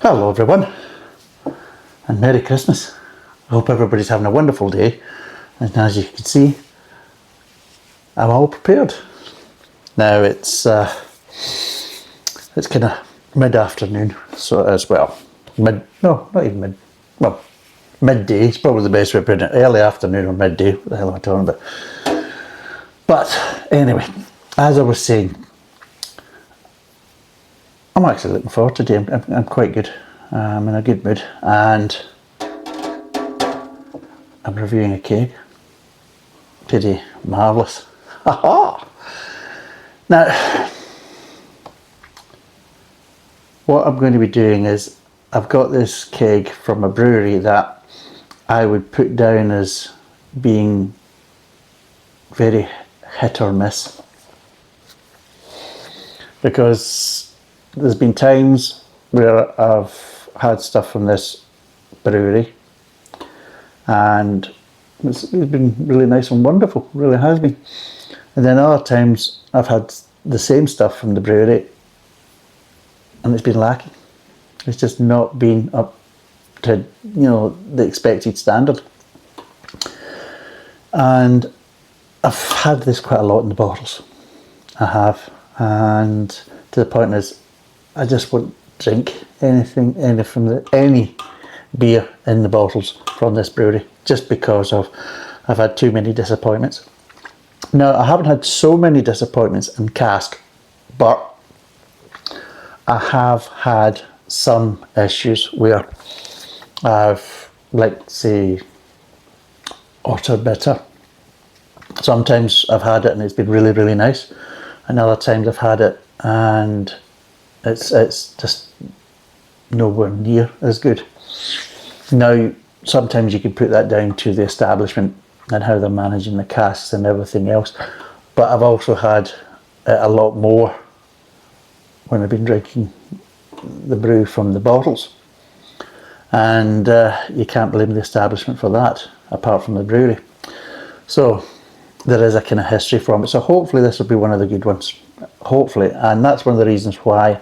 Hello everyone, and Merry Christmas. I hope everybody's having a wonderful day, and as you can see, I'm all prepared. Now it's kind of mid-afternoon, so as well. Not even mid, well, midday is probably the best way of putting it. Early afternoon or midday, what the hell am I talking about? But anyway, as I was saying, I'm actually looking forward to today. I'm quite good. I'm in a good mood, and I'm reviewing a cake today. Marvellous. Ha! Now, what I'm going to be doing is I've got this keg from a brewery that I would put down as being very hit or miss, because there's been times where I've had stuff from this brewery and it's been really nice and wonderful, really has been. And then other times I've had the same stuff from the brewery and it's been lacking. It's just not been up to, the expected standard. And I've had this quite a lot in the bottles. I have, and to the point is I just won't drink any beer in the bottles from this brewery, just because I've had too many disappointments. Now, I haven't had so many disappointments in cask, but I have had some issues where I've, like, say, Otter Bitter. Sometimes I've had it and it's been really, really nice, and other times I've had it and it's just nowhere near as good. Now, sometimes you can put that down to the establishment and how they're managing the casks and everything else, but I've also had it a lot more when I've been drinking the brew from the bottles, and you can't blame the establishment for that, apart from the brewery. So there is a kind of history from it, so hopefully this will be one of the good ones, hopefully. And that's one of the reasons why,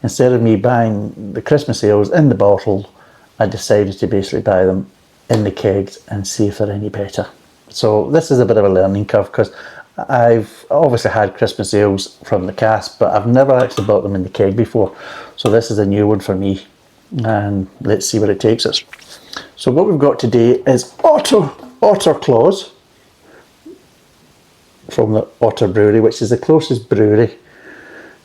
instead of me buying the Christmas ales in the bottle, I decided to basically buy them in the kegs and see if they're any better. So this is a bit of a learning curve, because I've obviously had Christmas ales from the cask, but I've never actually bought them in the keg before. So this is a new one for me, and let's see where it takes us. So what we've got today is Otter Claus from the Otter Brewery, which is the closest brewery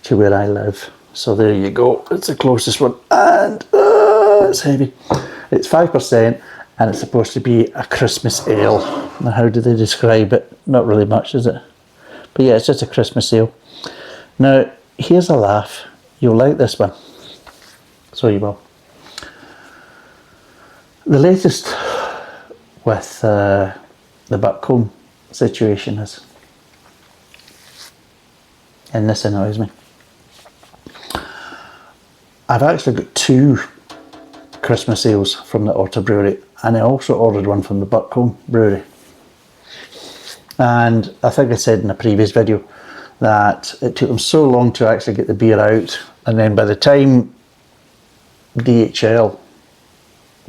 to where I live. So there you go, it's the closest one, and it's heavy. It's 5% and it's supposed to be a Christmas ale. Now, how do they describe it? Not really much, is it? But yeah, it's just a Christmas ale. Now, here's a laugh. You'll like this one. So you will. The latest with the buckcomb situation is, and this annoys me, I've actually got 2 Christmas ales from the Otter Brewery, and I also ordered one from the Buckcombe Brewery. And I think I said in a previous video that it took them so long to actually get the beer out, and then by the time DHL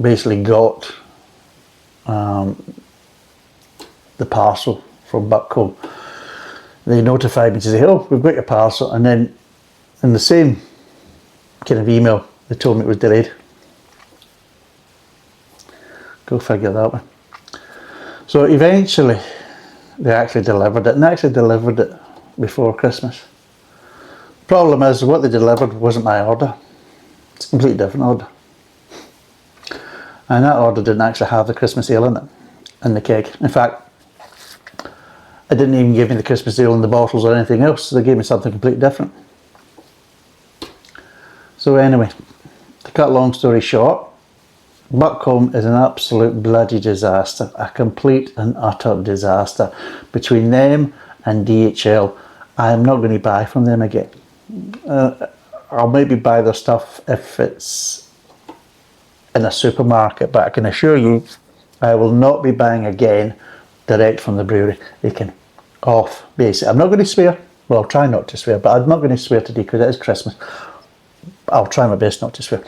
basically got the parcel from Buckcombe, they notified me to say, "Oh, we've got your parcel," and then in the same kind of email they told me it was delayed. Go figure that one. So eventually they actually delivered it, and they actually delivered it before Christmas. The problem is, what they delivered wasn't my order. It's a completely different order, and that order didn't actually have the Christmas ale in it, in the keg. In fact, it didn't even give me the Christmas ale in the bottles or anything else. They gave me something completely different. So anyway, to cut a long story short, Buckcombe is an absolute bloody disaster, a complete and utter disaster. Between them and DHL, I am not going to buy from them again. I'll maybe buy their stuff if it's in a supermarket, but I can assure you I will not be buying again direct from the brewery. They can off base. I'm not going to swear. Well, I'll try not to swear, but I'm not going to swear today because it is Christmas. I'll try my best not to swear.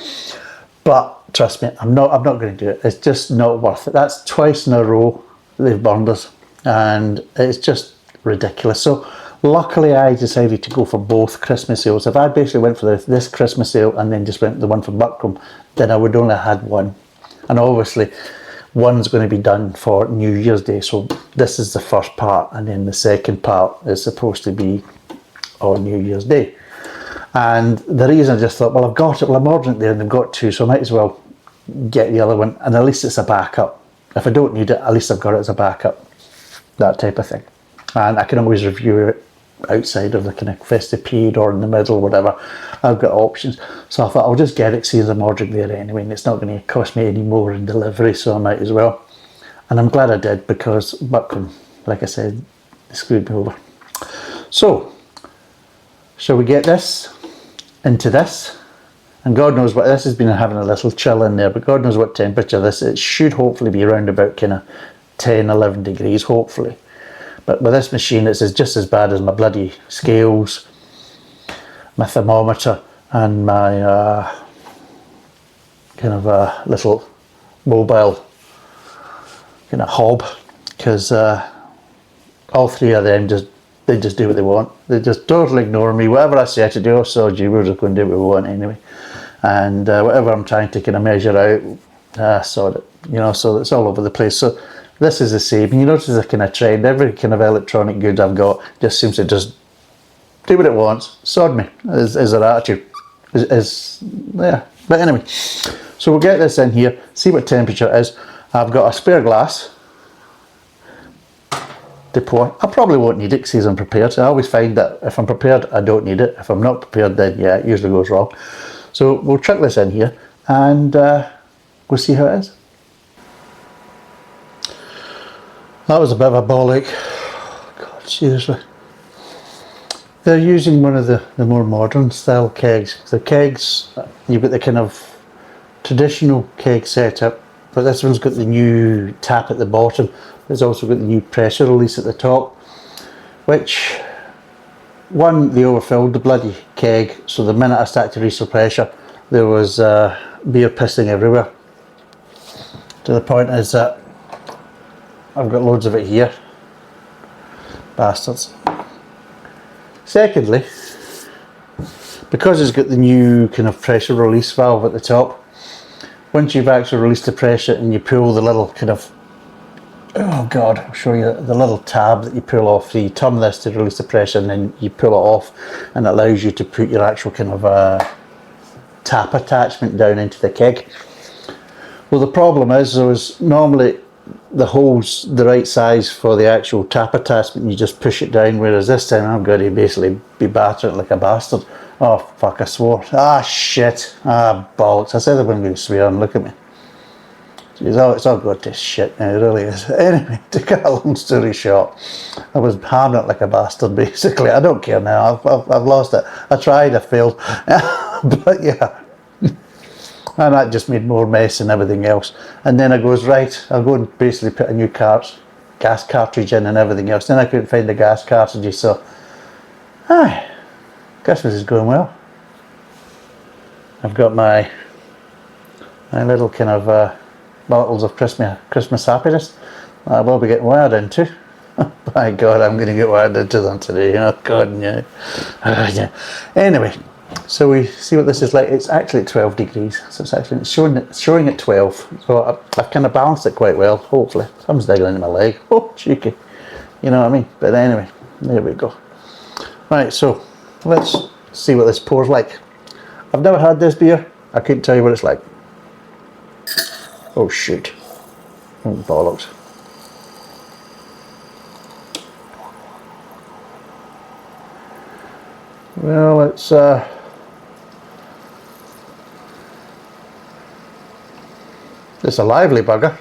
But trust me, I'm not going to do it. It's just not worth it. That's twice in a row they've burned us, and it's just ridiculous. So luckily I decided to go for both Christmas sales. If I basically went for this Christmas sale and then just went for the one for Buckcombe, then I would only have had one. And obviously one's going to be done for New Year's Day, so this is the first part, and then the second part is supposed to be on New Year's Day. And the reason I just thought, well, I've got it, well, I'm ordering it there and they've got two, so I might as well get the other one, and at least it's a backup. If I don't need it, at least I've got it as a backup, that type of thing. And I can always review it outside of the kind of festive period or in the middle, whatever. I've got options. So I thought I'll just get it, see as I'm ordering there anyway, and it's not going to cost me any more in delivery, so I might as well. And I'm glad I did, because Buckcombe, like I said, they screwed me over. So, shall we get this into this? And God knows what, this has been having a little chill in there, but God knows what temperature this is. It should hopefully be around about kind of 10, 11 degrees, hopefully. But with this machine, it's just as bad as my bloody scales, my thermometer, and my kind of little mobile kind of hob, because all three of them they just do what they want. They just totally ignore me. Whatever I say to do, so gee, we're just going to do what we want anyway. And whatever I'm trying to kind of measure out, sort it, you know, so it's all over the place. So this is the same. And you notice the kind of trend, every kind of electronic good I've got just seems to just do what it wants. Sod me, is their attitude. Yeah. But anyway, so we'll get this in here, see what temperature it is. I've got a spare glass to pour. I probably won't need it because I'm prepared. I always find that if I'm prepared, I don't need it. If I'm not prepared, then yeah, it usually goes wrong. So we'll chuck this in here and we'll see how it is. That was a bit of a bollock. God, seriously. They're using one of the more modern style kegs. The kegs, you've got the kind of traditional keg setup, but this one's got the new tap at the bottom. There's also got the new pressure release at the top, which, one, they overfilled the bloody keg, so the minute I started to release the pressure, there was beer pissing everywhere. To the point is that I've got loads of it here. Bastards. Secondly, because it's got the new kind of pressure release valve at the top, once you've actually released the pressure and you pull the little kind of, oh God, I'll show you the little tab that you pull off. So you turn this to release the pressure and then you pull it off, and it allows you to put your actual kind of tap attachment down into the keg. Well, the problem is normally the hole's the right size for the actual tap attachment and you just push it down, whereas this time I'm going to basically be battering it like a bastard. Oh fuck, I swore. Ah shit. Ah bollocks. I said I wasn't going to swear and look at me. Jeez, it's all good to shit now, it really is. Anyway, to cut a long story short, I was hammering it like a bastard basically. I don't care now, I've lost it. I tried, I failed. But yeah. And that just made more mess and everything else. And then I goes, right, I'll go and basically put a new gas cartridge in and everything else. Then I couldn't find the gas cartridges, so Christmas is going well. I've got my little kind of bottles of Christmas happiness I will be getting wired into. By God, I'm going to get wired into them today. Oh God, yeah. Yeah. Anyway, so we see what this is like. It's actually 12 degrees, so it's actually showing at 12. So I've kind of balanced it quite well, hopefully. Something's digging into my leg. Oh, cheeky. You know what I mean? But anyway, there we go. Right, so let's see what this pours like. I've never had this beer. I couldn't tell you what it's like. Oh shoot. Oh, bollocks. Well, it's a lively bugger.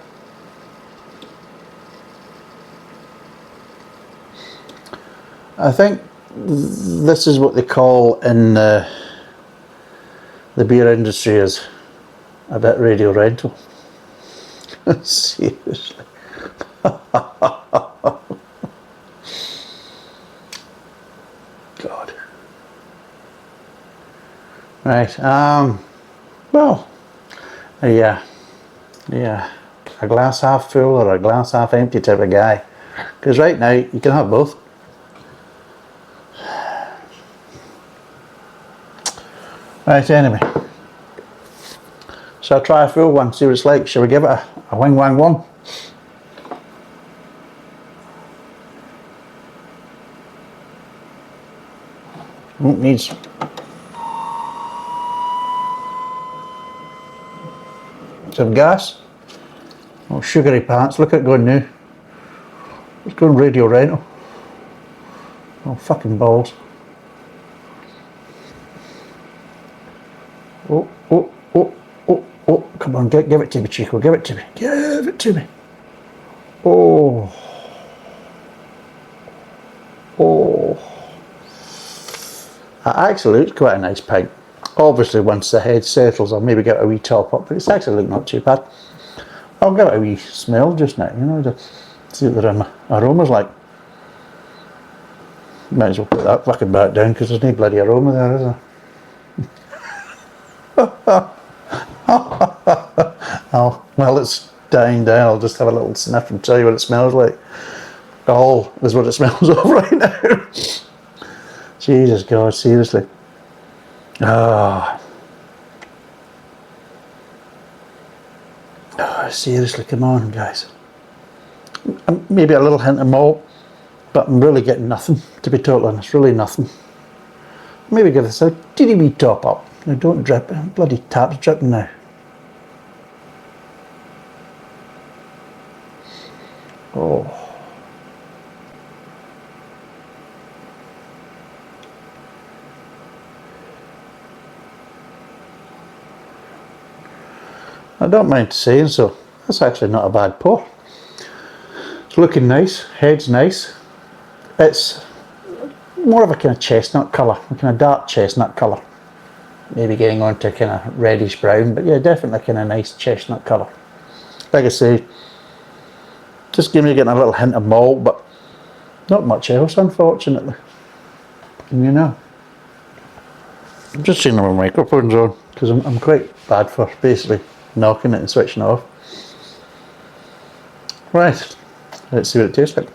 I think this is what they call in the beer industry as a bit radio rental. Seriously. God. Right, well, a glass half full or a glass half empty type of guy. Because right now you can have both. Right, anyway. So I'll try a full one, see what it's like. Shall we give it a wing wang one? It needs some gas. Oh, sugary pants, look at it going now. It's going radio rental. Oh, fucking balls. Oh, oh, oh, oh, oh, come on, give it to me, Chico, give it to me. Give it to me. Oh. Oh. That actually looks quite a nice pint. Obviously, once the head settles, I'll maybe get a wee top up, but it's actually looking not too bad. I'll give it a wee smell just now, you know, to see what the aroma's like. Might as well put that fucking back down because there's no bloody aroma there, is there? Oh, well, it's dying down. I'll just have a little sniff and tell you what it smells like. Oh, is what it smells of right now. Jesus God, seriously. Oh, seriously, come on, guys. Maybe a little hint of malt, but I'm really getting nothing, to be totally honest, really nothing. Maybe give this a teeny wee top up. Now don't drip, bloody tap's dripping now. Oh. I don't mind saying so. That's actually not a bad pour. It's looking nice, head's nice. It's more of a kind of chestnut colour, a kind of dark chestnut colour. Maybe getting on to kind of reddish brown, but yeah, definitely kind of nice chestnut colour. Like I say, just getting a little hint of malt, but not much else, unfortunately. And you know, I'm just seeing my microphone's on because I'm quite bad for basically knocking it and switching it off. Right, let's see what it tastes like.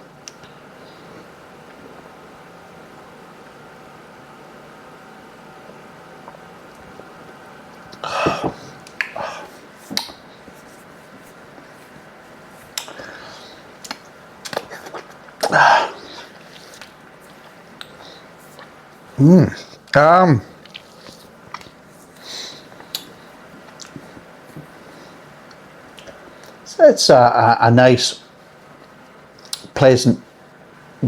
So it's a nice, pleasant,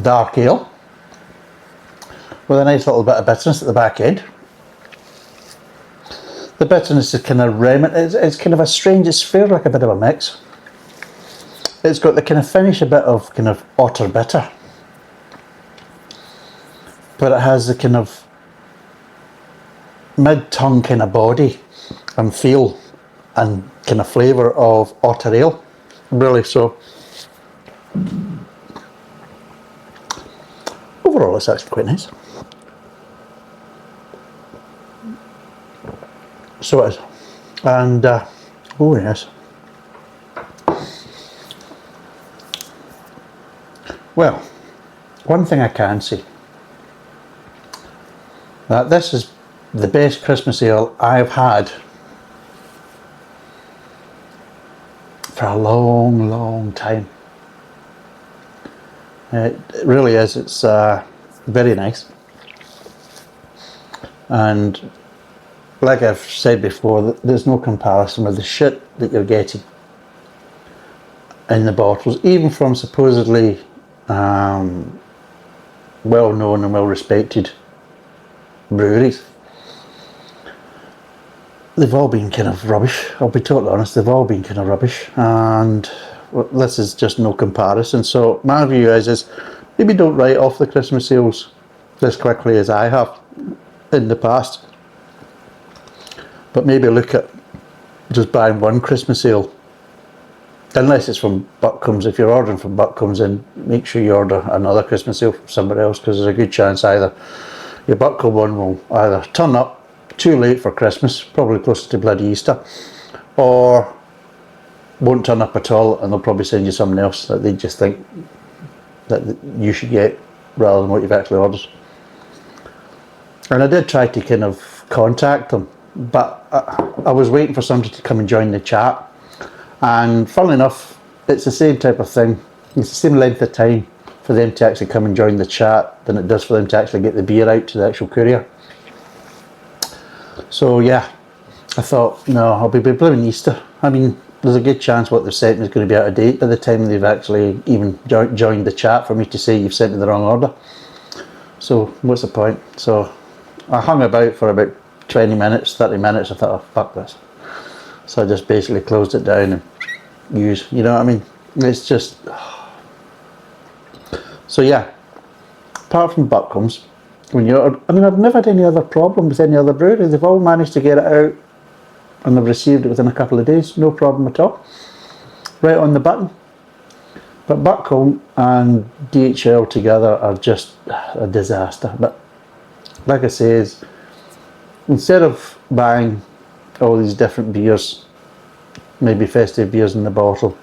dark ale with a nice little bit of bitterness at the back end. The bitterness is kind of it's kind of a strange, it's fair like a bit of a mix. It's got the kind of finish, a bit of kind of otter bitter, but it has the kind of mid-tongue kind of body and feel and kind of flavour of otter ale, really. So overall it's actually quite nice. So it is. And oh yes, well, one thing I can say, that this is the best Christmas ale I've had for a long, long time. It really is. It's very nice. And like I've said before, there's no comparison with the shit that you're getting in the bottles, even from supposedly well-known and well-respected breweries. They've all been kind of rubbish, I'll be totally honest, they've all been kind of rubbish, and this is just no comparison. So my view is maybe don't write off the Christmas ales as quickly as I have in the past, but maybe look at just buying one Christmas ale, unless it's from Buckcombs. If you're ordering from Buckcombs, then make sure you order another Christmas ale from somebody else, because there's a good chance either your Buckcomb one will either turn up too late for Christmas, probably closer to bloody Easter, or won't turn up at all, and they'll probably send you something else that they just think that you should get rather than what you've actually ordered. And I did try to kind of contact them, but I was waiting for somebody to come and join the chat, and funnily enough, it's the same type of thing. It's the same length of time for them to actually come and join the chat than it does for them to actually get the beer out to the actual courier. So yeah, I thought, no, I'll be blooming Easter. I mean, there's a good chance what they've sent me is going to be out of date by the time they've actually even joined the chat for me to say you've sent me the wrong order. So what's the point? So I hung about for about 20 minutes, 30 minutes. I thought, oh, fuck this. So I just basically closed it down and used, you know what I mean? It's just... So yeah, apart from Buckcombs, I've never had any other problem with any other brewery. They've all managed to get it out and they've received it within a couple of days, no problem at all. Right on the button. But Buckcomb and DHL together are just a disaster. But like I say, instead of buying all these different beers, maybe festive beers in the bottle,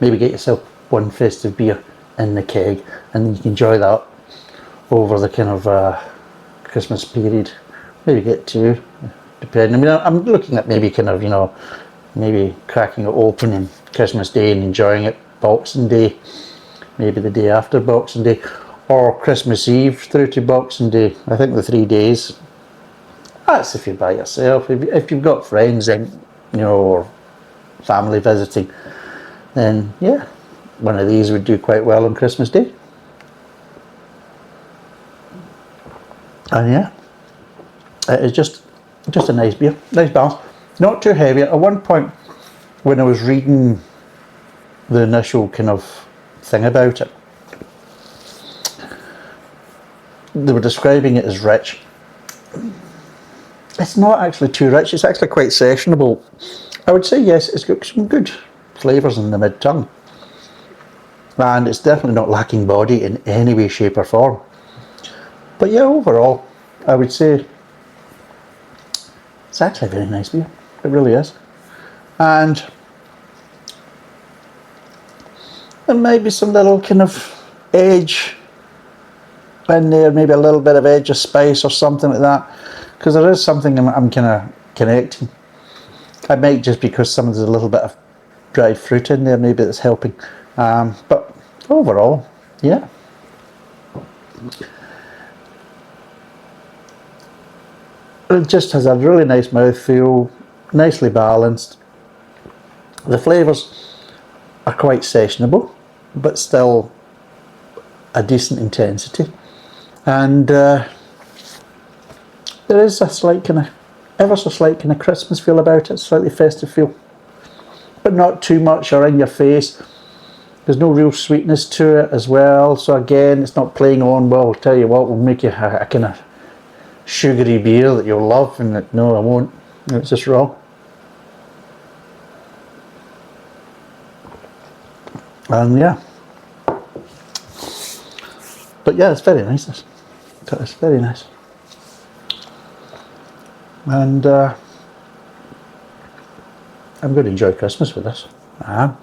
maybe get yourself one festive beer in the keg and you can enjoy that over the kind of Christmas period. Maybe get two, depending. I mean, I'm looking at maybe kind of, you know, maybe cracking it open on Christmas Day and enjoying it Boxing Day, maybe the day after Boxing Day, or Christmas Eve through to Boxing Day. I think the 3 days, that's if you're by yourself. If you've got friends and, you know, or family visiting, then yeah, one of these would do quite well on Christmas Day. And yeah, it is just a nice beer, nice balance, not too heavy. At one point when I was reading the initial kind of thing about it, they were describing it as rich. It's not actually too rich, it's actually quite sessionable. I would say yes, it's got some good flavours in the mid-tongue. And it's definitely not lacking body in any way, shape or form. But yeah, overall, I would say it's actually a very nice beer. It really is. And there might be some little kind of edge in there, maybe a little bit of edge of spice or something like that. Because there is something I'm kind of connecting. I might just because there's a little bit of dried fruit in there, maybe that's helping. But overall, yeah. It just has a really nice mouthfeel, nicely balanced. The flavours are quite sessionable, but still a decent intensity. And there is a slight kind of, ever so slight kind of Christmas feel about it, slightly festive feel. But not too much or in your face. There's no real sweetness to it as well. So again, it's not playing on, well, I'll tell you what, we'll make you a kind of sugary beer that you'll love, and that, no, I won't. It's just raw. And yeah. But yeah, it's very nice. It's very nice. And I'm going to enjoy Christmas with this. I am.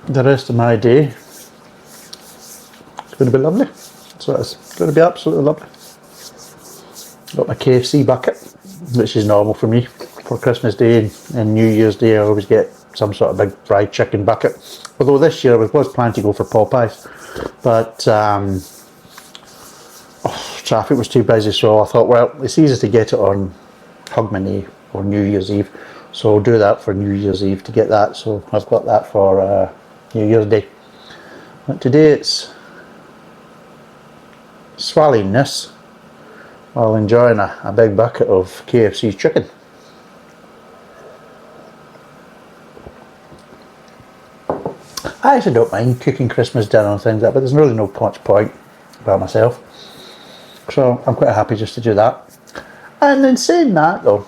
The rest of my day, it's going to be lovely. So it's going to be absolutely lovely. Got my KFC bucket, which is normal for me for Christmas Day and New Year's Day. I always get some sort of big fried chicken bucket. Although this year I was planning to go for Popeyes, but traffic was too busy, so I thought, well, it's easy to get it on Hogmanay or New Year's Eve, so I'll do that for New Year's Eve to get that. So I've got that for New Year's Day. But today it's swallowing this while enjoying a big bucket of KFC chicken. I actually don't mind cooking Christmas dinner and things like that, but there's really no much point by myself. So I'm quite happy just to do that. And in saying that though,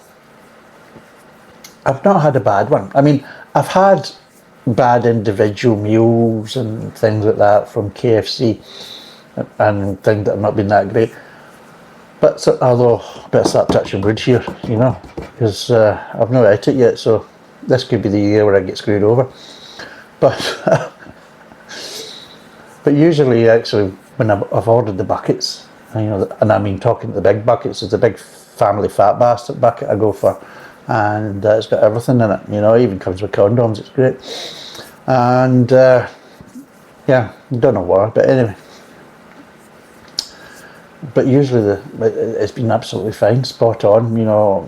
I've not had a bad one. I mean, I've had bad individual meals and things like that from KFC and things that have not been that great. But so, although I better start touching wood here, you know, because I've not ate it yet, so this could be the year where I get screwed over. But but usually, actually, when I've ordered the buckets, you know, and I mean talking the big buckets, it's a big family fat bastard bucket I go for, and it's got everything in it. You know, it even comes with condoms. It's great, and yeah, don't know why, but anyway. But usually it's been absolutely fine, spot on, you know,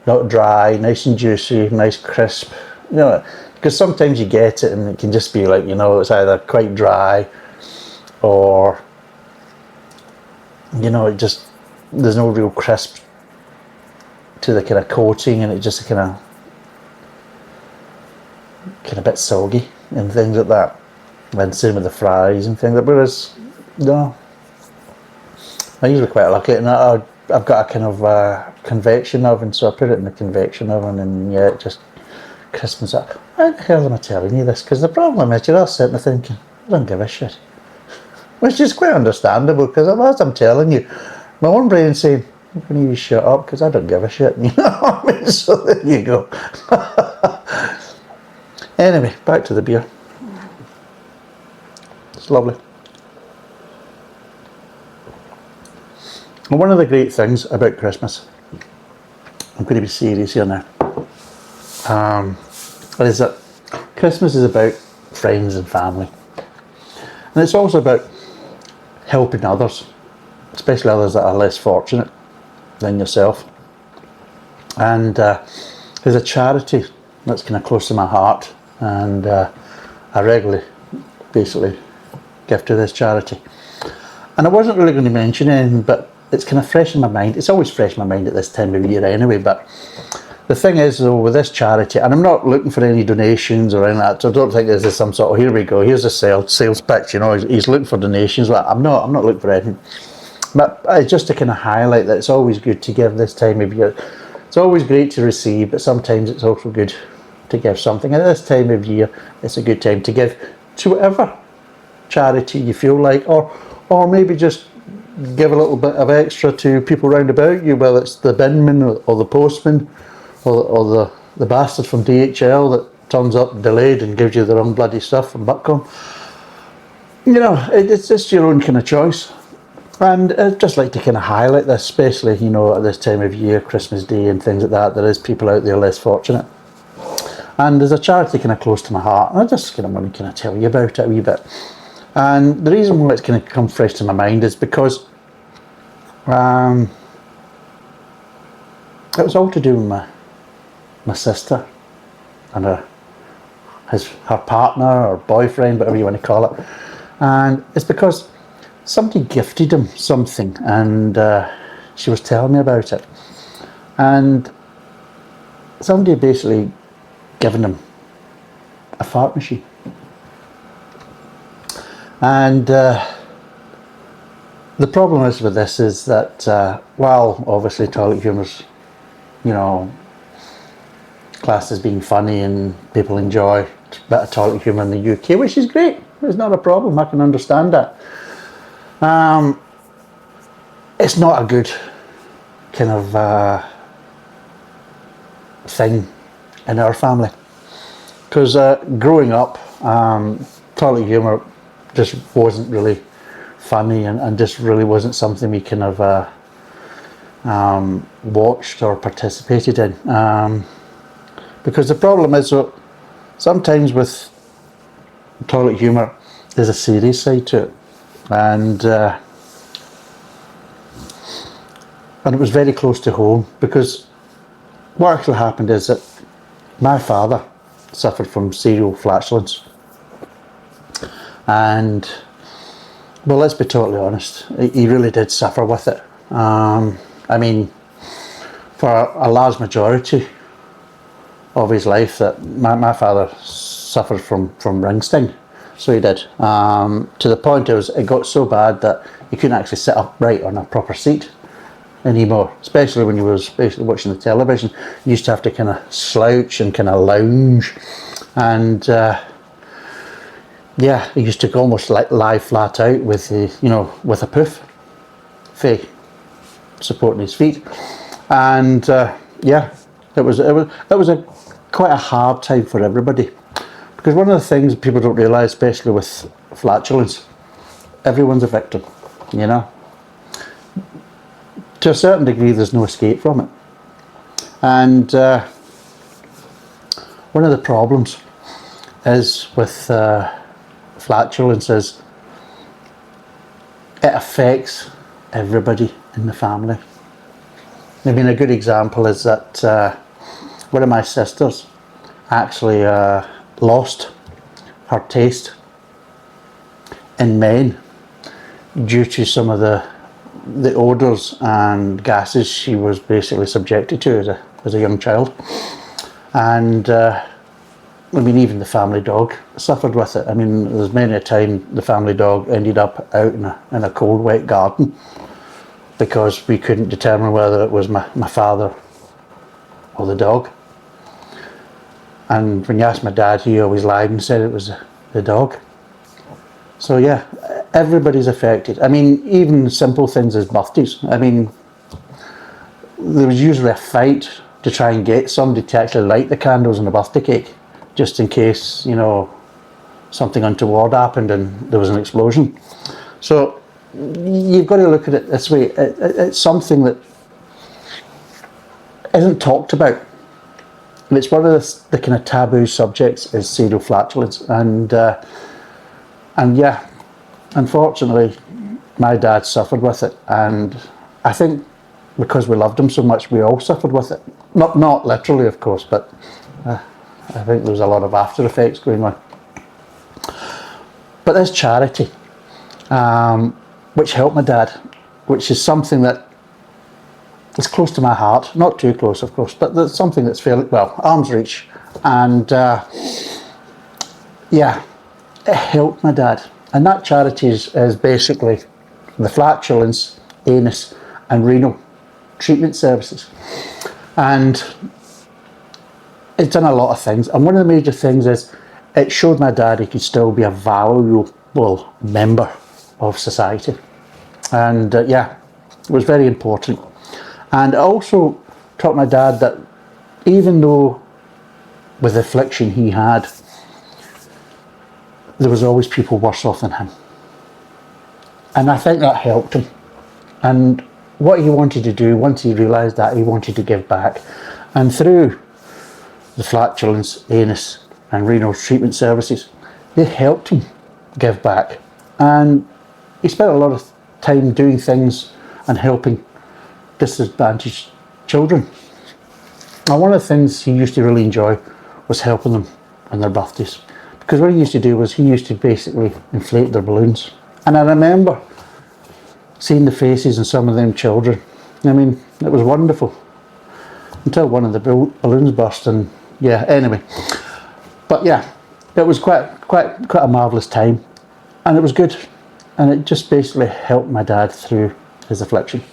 not dry, nice and juicy, nice crisp, you know, because sometimes you get it and it can just be like, you know, it's either quite dry or, you know, it just, there's no real crisp to the kind of coating, and it just kind of bit soggy and things like that. And same with the fries and things like that, whereas, no, I usually quite like it, and I've got a kind of convection oven, so I put it in the convection oven, and yeah, it just crispens up. Why the hell am I telling you this? Because the problem is, you're all sitting there thinking, I don't give a shit. Which is quite understandable, because as I'm telling you, my own brain's saying, when you shut up, because I don't give a shit, you know what I mean? So there you go. Anyway, back to the beer. It's lovely. And one of the great things about Christmas, I'm going to be serious here now, is that Christmas is about friends and family. And it's also about helping others, especially others that are less fortunate than yourself. And there's a charity that's kind of close to my heart, and I regularly basically give to this charity. And I wasn't really going to mention anything, but it's kind of fresh in my mind. It's always fresh in my mind at this time of year anyway, but the thing is, though, with this charity, and I'm not looking for any donations or anything like that, so I don't think this is some sort of, here we go, here's a sales pitch, you know, he's looking for donations. Like, I'm not looking for anything. But just to kind of highlight that it's always good to give this time of year. It's always great to receive, but sometimes it's also good to give something. And at this time of year, it's a good time to give to whatever charity you feel like, or maybe just give a little bit of extra to people round about you, whether it's the binman or the postman or the bastard from DHL that turns up delayed and gives you the wrong bloody stuff from Buckham. You know, it's just your own kind of choice. And I'd just like to kind of highlight this, especially, you know, at this time of year, Christmas Day and things like that. There is people out there less fortunate. And there's a charity kind of close to my heart, and I just kind of want to kind of tell you about it a wee bit. And the reason why it's going to come fresh to my mind is because it was all to do with my sister and her partner or boyfriend, whatever you want to call it. And it's because somebody gifted him something, and she was telling me about it. And somebody basically given him a fart machine. And the problem is with this is that while obviously toilet humour's, you know, classed as being funny and people enjoy a bit of toilet humour in the UK, which is great, it's not a problem, I can understand that. It's not a good kind of thing in our family, because growing up, toilet humour just wasn't really funny, and just really wasn't something we kind of watched or participated in. Because the problem is that sometimes with toilet humour, there's a serious side to it, and it was very close to home, because what actually happened is that my father suffered from serial flatulence. And, well, let's be totally honest, he really did suffer with it. I mean, for a large majority of his life, that my father suffered from ring sting, so he did. To the point it got so bad that he couldn't actually sit upright on a proper seat anymore, especially when he was basically watching the television. He used to have to kind of slouch and kind of lounge, and yeah, he used to almost like lie flat out with the, you know, with a poof. Faye. supporting his feet, and yeah, it was a quite a hard time for everybody, because one of the things people don't realise, especially with flatulence, everyone's a victim, you know. To a certain degree, there's no escape from it, and one of the problems is with flatulence is it affects everybody in the family. I mean, a good example is that one of my sisters actually lost her taste in men due to some of the odours and gases she was basically subjected to as a young child. And I mean, even the family dog suffered with it. I mean, there's many a time the family dog ended up out in a cold, wet garden because we couldn't determine whether it was my father or the dog. And when you asked my dad, he always lied and said it was the dog. So yeah, everybody's affected. I mean, even simple things as birthdays. I mean, there was usually a fight to try and get somebody to actually light the candles on a birthday cake, just in case, you know, something untoward happened and there was an explosion. So you've got to look at it this way. It's something that isn't talked about. And it's one of the kind of taboo subjects is serial flatulence. And yeah, unfortunately, my dad suffered with it. And I think because we loved him so much, we all suffered with it. Not literally, of course, but I think there was a lot of after effects going on. But there's charity, which helped my dad, which is something that is close to my heart. Not too close, of course, but there's something that's fairly, well, arm's reach. And yeah, it helped my dad. And that charity is basically the flatulence, anus and renal treatment services. And it's done a lot of things. And one of the major things is it showed my dad he could still be a valuable member of society. And yeah, it was very important. And it also taught my dad that even though with the affliction he had, there was always people worse off than him. And I think that helped him. And what he wanted to do, once he realised that, he wanted to give back. And through the flatulence, anus and renal treatment services, they helped him give back. And he spent a lot of time doing things and helping disadvantaged children. And one of the things he used to really enjoy was helping them on their birthdays. Because what he used to do was he used to basically inflate their balloons. And I remember seeing the faces in some of them children. I mean, it was wonderful. Until one of the balloons burst, and yeah, anyway. But yeah, it was quite a marvellous time. And it was good. And it just basically helped my dad through his affliction.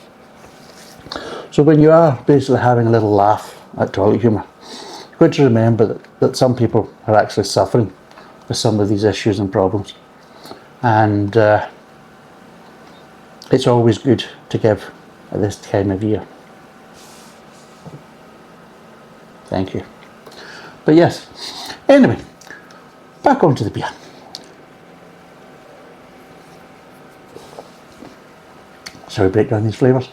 So when you are basically having a little laugh at toilet humour, you've got to remember that some people are actually suffering with some of these issues and problems. And it's always good to give at this time of year. Thank you. But yes, anyway, back onto the beer. Shall we break down these flavours?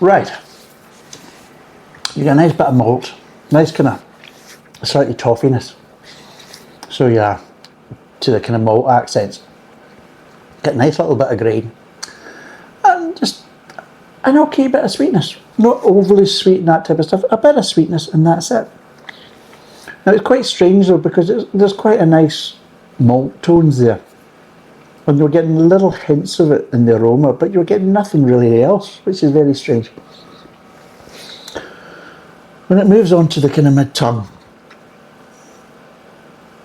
Right, you get a nice bit of malt, nice kind of slightly toffiness. So yeah, to the kind of malt accents, get a nice little bit of grain, and just an okay bit of sweetness. Not overly sweet and that type of stuff, a bit of sweetness, and that's it. Now it's quite strange though, because there's quite a nice malt tones there. When you're getting little hints of it in the aroma, but you're getting nothing really else, which is very strange. When it moves on to the kind of mid-tongue,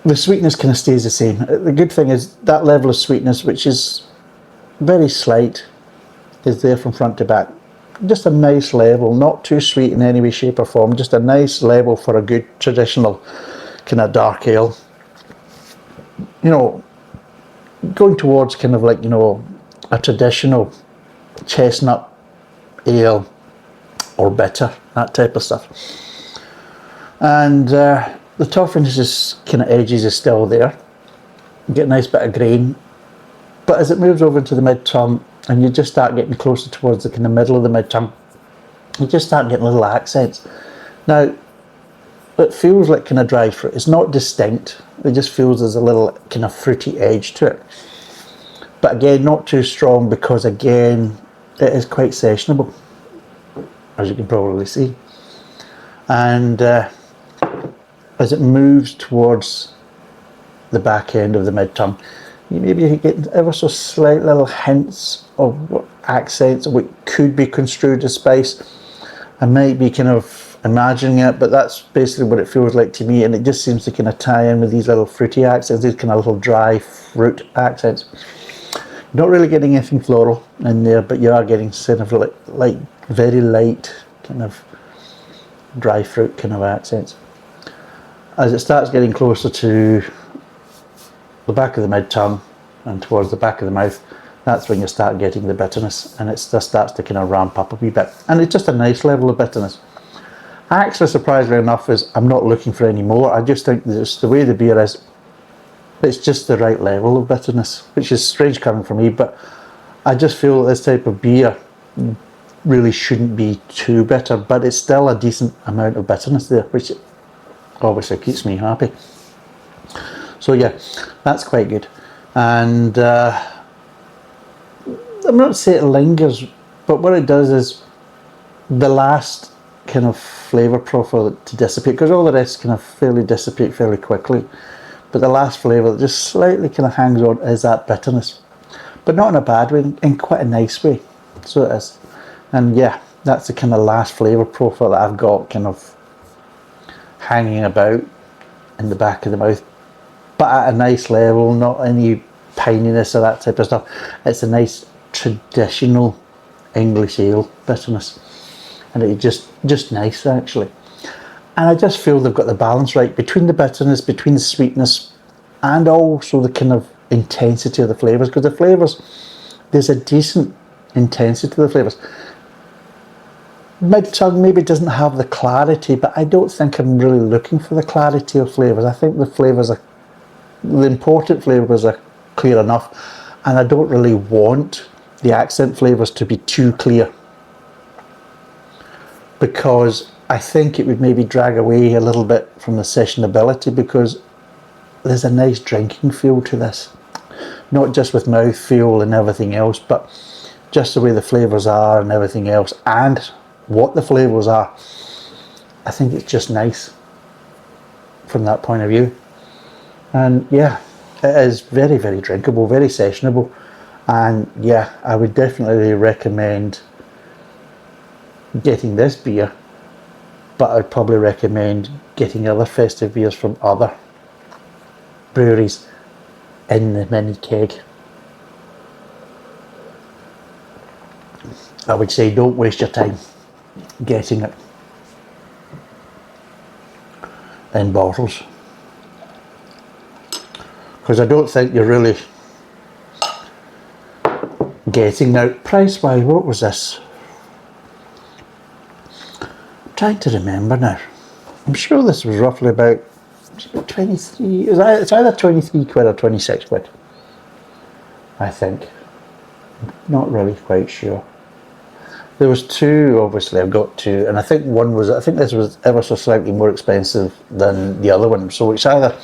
the sweetness kind of stays the same. The good thing is that level of sweetness, which is very slight, is there from front to back. just a nice level, not too sweet in any way, shape or form, just a nice level for a good traditional kind of dark ale. You know, going towards kind of like, you know, a traditional chestnut ale or bitter, that type of stuff. And the toughness is kind of edges is still there. You get a nice bit of grain, but as it moves over into the mid-term and you just start getting closer towards the kind of middle of the mid-term, you just start getting little accents. Now, it feels like kind of dry fruit. It's not distinct. It just feels there's a little kind of fruity edge to it. But again, not too strong because again, it is quite sessionable, as you can probably see. And as it moves towards the back end of the mid-term, you maybe get ever so slight little hints of what accents, what could be construed as spice. I might be kind of imagining it, but that's basically what it feels like to me, and it just seems to kind of tie in with these little fruity accents, these kind of little dry fruit accents. You're not really getting anything floral in there, but you are getting sort of like very light kind of dry fruit kind of accents. As it starts getting closer to the back of the mid-term and towards the back of the mouth, that's when you start getting the bitterness, and it just starts to kind of ramp up a wee bit, and it's just a nice level of bitterness. Actually, surprisingly enough, is I'm not looking for any more. I just think that the way the beer is, it's just the right level of bitterness, which is strange coming from me, but I just feel that this type of beer really shouldn't be too bitter, but it's still a decent amount of bitterness there, which obviously keeps me happy. So yeah, that's quite good. And I'm not saying it lingers, but what it does is the last kind of flavour profile to dissipate, because all the rest kind of fairly dissipate fairly quickly, but the last flavour that just slightly kind of hangs on is that bitterness, but not in a bad way, in quite a nice way. So it is. And yeah, that's the kind of last flavour profile that I've got kind of hanging about in the back of the mouth, but at a nice level, not any pininess or that type of stuff. It's a nice traditional English ale bitterness, and it's just nice actually. And I just feel they've got the balance right between the bitterness, between the sweetness, and also the kind of intensity of the flavours, because the flavours, there's a decent intensity to the flavours. Mid-tongue maybe doesn't have the clarity, but I don't think I'm really looking for the clarity of flavours. I think the important flavours are clear enough, and I don't really want the accent flavours to be too clear, because I think it would maybe drag away a little bit from the sessionability, because there's a nice drinking feel to this, not just with mouth feel and everything else, but just the way the flavours are and everything else, and what the flavours are. I think it's just nice from that point of view. And yeah, it is very, very drinkable, very sessionable, and yeah, I would definitely recommend getting this beer, but I'd probably recommend getting other festive beers from other breweries in the mini keg. I would say don't waste your time getting it in bottles, because I don't think you're really getting. Now, price wise, what was this? I'm trying to remember now. I'm sure this was roughly about 23, it's either 23 quid or 26 quid, I think. Not really quite sure. There was two, obviously I've got two, and I think this was ever so slightly more expensive than the other one. So it's either,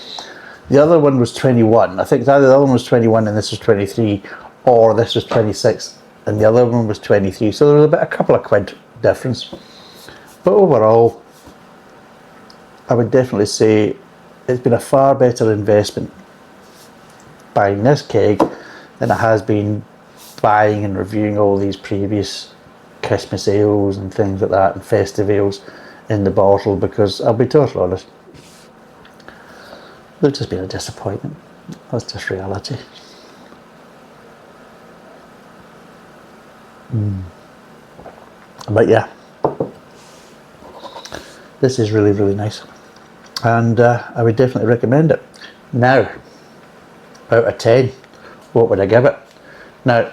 the other one was 21, I think it's either the other one was 21 and this was 23, or this was 26 and the other one was 23. So there was a couple of quid difference. But overall, I would definitely say it's been a far better investment buying this keg than it has been buying and reviewing all these previous Christmas ales and things like that, and festive ales in the bottle, because I'll be totally honest, they've just been a disappointment. That's just reality. But yeah, this is really, really nice. And I would definitely recommend it. Now, out of 10, what would I give it? Now,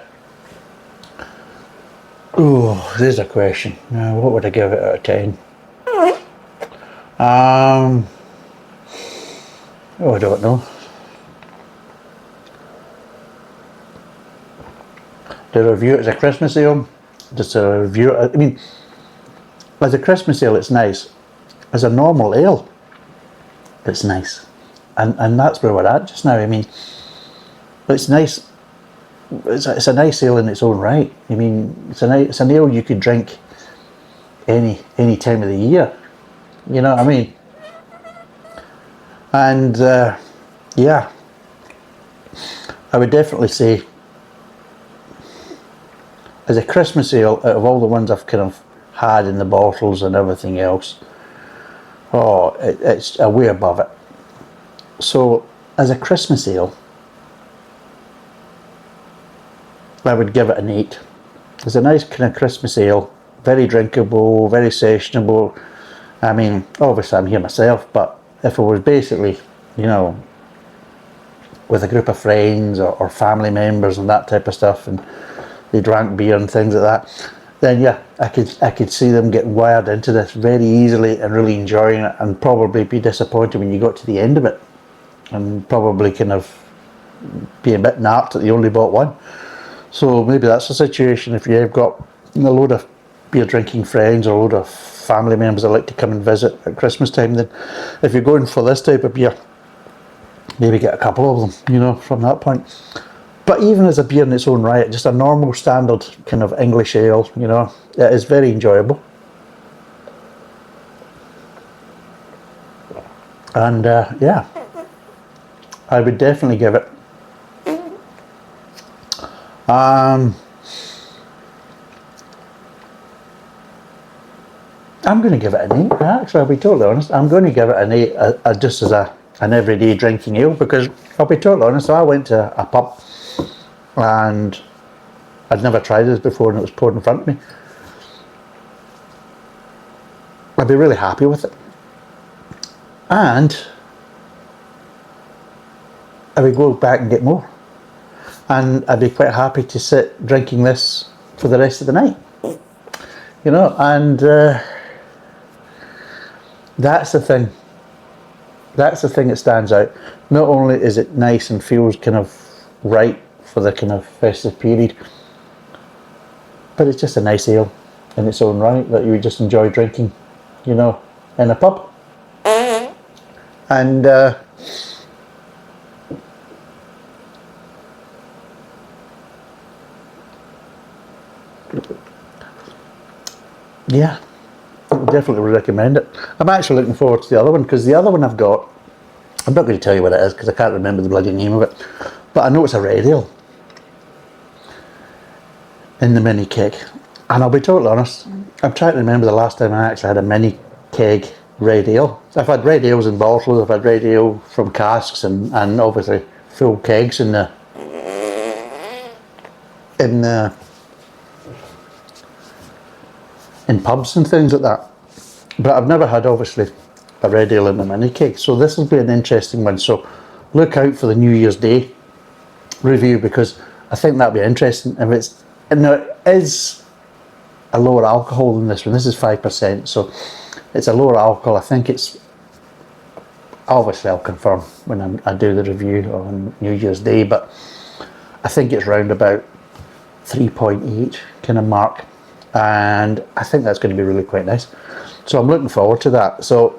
oh, there's a question. Now, what would I give it out of 10? Oh, I don't know. To review it as a Christmas ale, just to review it, I mean, as a Christmas ale, it's nice. As a normal ale, it's nice. And that's where we're at just now. I mean, it's nice. It's a nice ale in its own right. I mean, it's an ale you could drink any time of the year. You know what I mean? And yeah, I would definitely say, as a Christmas ale, out of all the ones I've kind of had in the bottles and everything else, oh, it's way above it. So, as a Christmas ale, I would give it an 8. It's a nice kind of Christmas ale, very drinkable, very sessionable. I mean, obviously I'm here myself, but if it was basically, you know, with a group of friends or family members and that type of stuff, and they drank beer and things like that, then yeah, I could see them getting wired into this very easily and really enjoying it, and probably be disappointed when you got to the end of it, and probably kind of be a bit napped that you only bought one. So maybe that's the situation if you've got a load of beer drinking friends or a load of family members that like to come and visit at Christmas time. Then if you're going for this type of beer, maybe get a couple of them, you know, from that point. But even as a beer in its own right, just a normal standard kind of English ale, you know, it is very enjoyable. And yeah, I would definitely give it. I'm going to give it an 8. Actually, I'll be totally honest. I'm going to give it an 8, just as an everyday drinking ale, because I'll be totally honest. I went to a pub and I'd never tried this before, and it was poured in front of me. I'd be really happy with it, and I would go back and get more, and I'd be quite happy to sit drinking this for the rest of the night, you know. And that's the thing that stands out. Not only is it nice and feels kind of right for the kind of festive period, but it's just a nice ale in its own right that you would just enjoy drinking, you know, in a pub. And yeah, I definitely would recommend it. I'm actually looking forward to the other one, because the other one I've got, I'm not going to tell you what it is because I can't remember the bloody name of it, but I know it's a red ale in the mini keg. And I'll be totally honest, I'm trying to remember the last time I actually had a mini keg red ale. I've had red ales in bottles, I've had red ale from casks, and obviously full kegs in pubs and things like that. But I've never had, obviously, a red ale in a mini keg. So this will be an interesting one. So look out for the New Year's Day review, because I think that'll be interesting. And it is a lower alcohol than this one. This is 5%, so it's a lower alcohol. I think it's, obviously I'll confirm when I do the review on New Year's Day, but I think it's round about 3.8 kind of mark, and I think that's going to be really quite nice. So I'm looking forward to that. So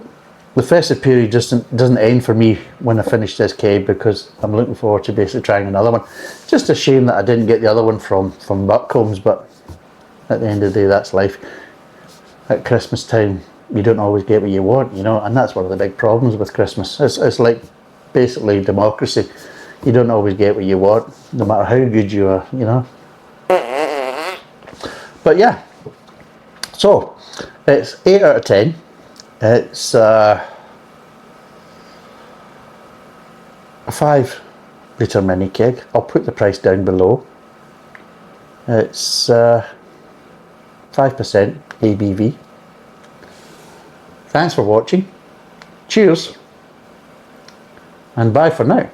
the festive period doesn't end for me when I finish this keg, because I'm looking forward to basically trying another one. Just a shame that I didn't get the other one from Buckcombs, but at the end of the day, that's life. At Christmas time, you don't always get what you want, you know, and that's one of the big problems with Christmas. It's like basically democracy. You don't always get what you want, no matter how good you are, you know. But yeah, so it's 8 out of 10. It's a 5 litre mini keg. I'll put the price down below. It's 5% ABV. Thanks for watching. Cheers. And bye for now.